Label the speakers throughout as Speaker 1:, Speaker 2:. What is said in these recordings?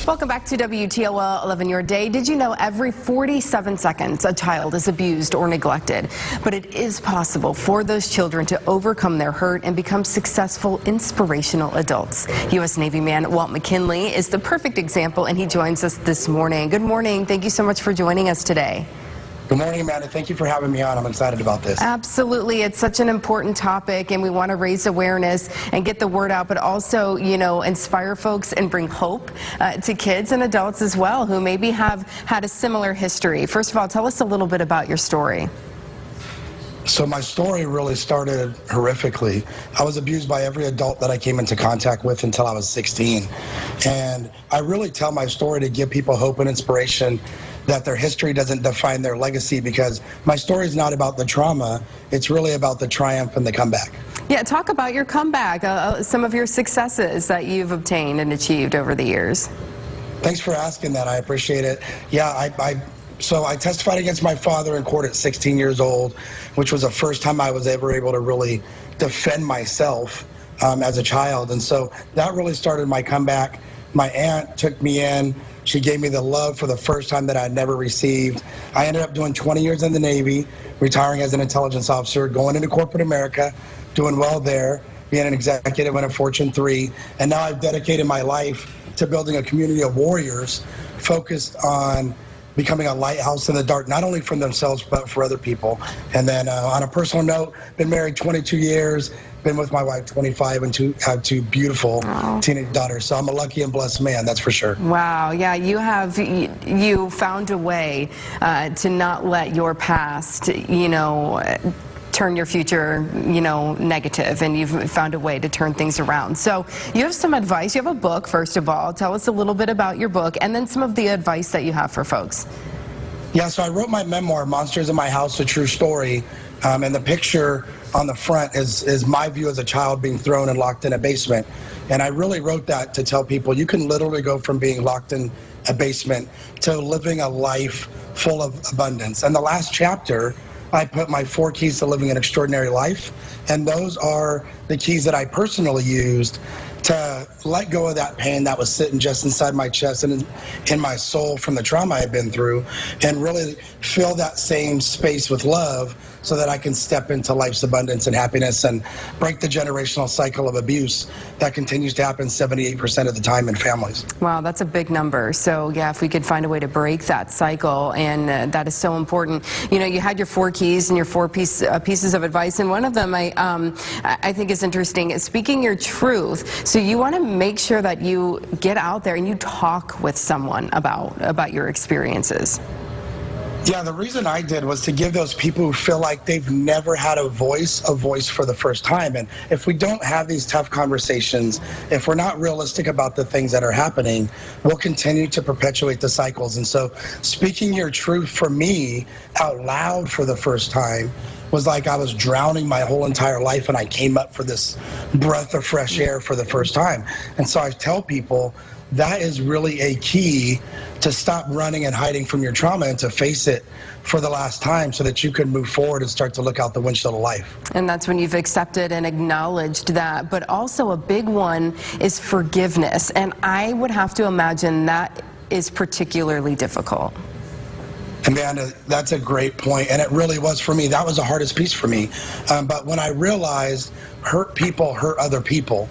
Speaker 1: Welcome back to WTOL 11 Your Day. Did you know every 47 seconds a child is abused or neglected? But it is possible for those children to overcome their hurt and become successful, inspirational adults. U.S. Navy man Walt McKinley is the perfect example, and he joins us this morning. Good morning. Thank you so much for joining us today.
Speaker 2: Good morning, Amanda. Thank you for having me on. I'm excited about this.
Speaker 1: Absolutely. It's such an important topic, and we want to raise awareness and get the word out, but also, inspire folks and bring hope to kids and adults as well who maybe have had a similar history. First of all, tell us a little bit about your story.
Speaker 2: So my story really started horrifically. I was abused by every adult that I came into contact with until I was 16. And I really tell my story to give people hope and inspiration that their history doesn't define their legacy, because my story is not about the trauma. It's really about the triumph and the comeback.
Speaker 1: Yeah, talk about your comeback, some of your successes that you've obtained and achieved over the years.
Speaker 2: Thanks for asking that. I appreciate it. Yeah, So I testified against my father in court at 16 years old, which was the first time I was ever able to really defend myself as a child. And so that really started my comeback. My aunt took me in. She gave me the love for the first time that I had never received. I ended up doing 20 years in the Navy, retiring as an intelligence officer, going into corporate America, doing well there, being an executive in a Fortune 3. And now I've dedicated my life to building a community of warriors focused on becoming a lighthouse in the dark, not only for themselves, but for other people. And then on a personal note, been married 22 years, been with my wife 25, and have two beautiful teenage daughters. So I'm a lucky and blessed man, that's for sure.
Speaker 1: Wow, yeah, you found a way to not let your past, turn your future, negative, and you've found a way to turn things around. So you have some advice. You have a book, first of all. Tell us a little bit about your book, and then some of the advice that you have for folks.
Speaker 2: Yeah, so I wrote my memoir, Monsters in My House, A True Story, and the picture on the front is my view as a child being thrown and locked in a basement. And I really wrote that to tell people you can literally go from being locked in a basement to living a life full of abundance. And the last chapter, I put my 4 keys to living an extraordinary life, and those are the keys that I personally used to let go of that pain that was sitting just inside my chest and in my soul from the trauma I've been through, and really fill that same space with love so that I can step into life's abundance and happiness and break the generational cycle of abuse that continues to happen 78% of the time in families.
Speaker 1: Wow, that's a big number. So yeah, if we could find a way to break that cycle, and that is so important. You had your 4 keys and your 4 pieces of advice, and one of them I think is interesting is speaking your truth. So you want to make sure that you get out there and you talk with someone about your experiences.
Speaker 2: Yeah, the reason I did was to give those people who feel like they've never had a voice for the first time. And if we don't have these tough conversations, if we're not realistic about the things that are happening, we'll continue to perpetuate the cycles. And so speaking your truth for me out loud for the first time was like I was drowning my whole entire life, and I came up for this breath of fresh air for the first time. And so I tell people that is really a key to stop running and hiding from your trauma and to face it for the last time so that you can move forward and start to look out the windshield of life.
Speaker 1: And that's when you've accepted and acknowledged that. But also a big one is forgiveness. And I would have to imagine that is particularly difficult.
Speaker 2: Amanda, that's a great point, and it really was for me. That was the hardest piece for me. But when I realized hurt people hurt other people,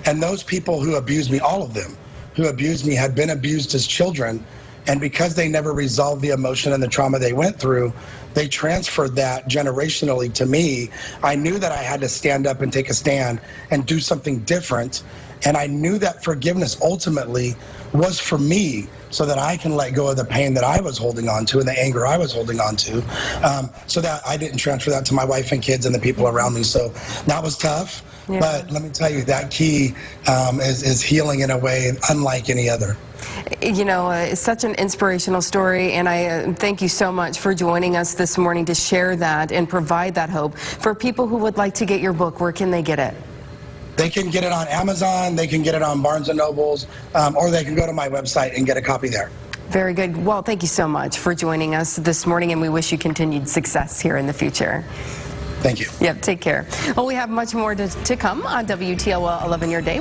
Speaker 2: and those people who abused me, all of them who abused me, had been abused as children, and because they never resolved the emotion and the trauma they went through, they transferred that generationally to me. I knew that I had to stand up and take a stand and do something different. And I knew that forgiveness ultimately was for me, so that I can let go of the pain that I was holding on to and the anger I was holding on to, so that I didn't transfer that to my wife and kids and the people around me. So that was tough. Yeah. But let me tell you, that key is healing in a way unlike any other.
Speaker 1: It's such an inspirational story, and I thank you so much for joining us this morning to share that and provide that hope. For people who would like to get your book, where can they get it?
Speaker 2: They can get it on Amazon, they can get it on Barnes & Nobles, or they can go to my website and get a copy there.
Speaker 1: Very good. Well, thank you so much for joining us this morning, and we wish you continued success here in the future.
Speaker 2: Thank you.
Speaker 1: Yep, take care. Well, we have much more to come on WTOL 11 Your Day.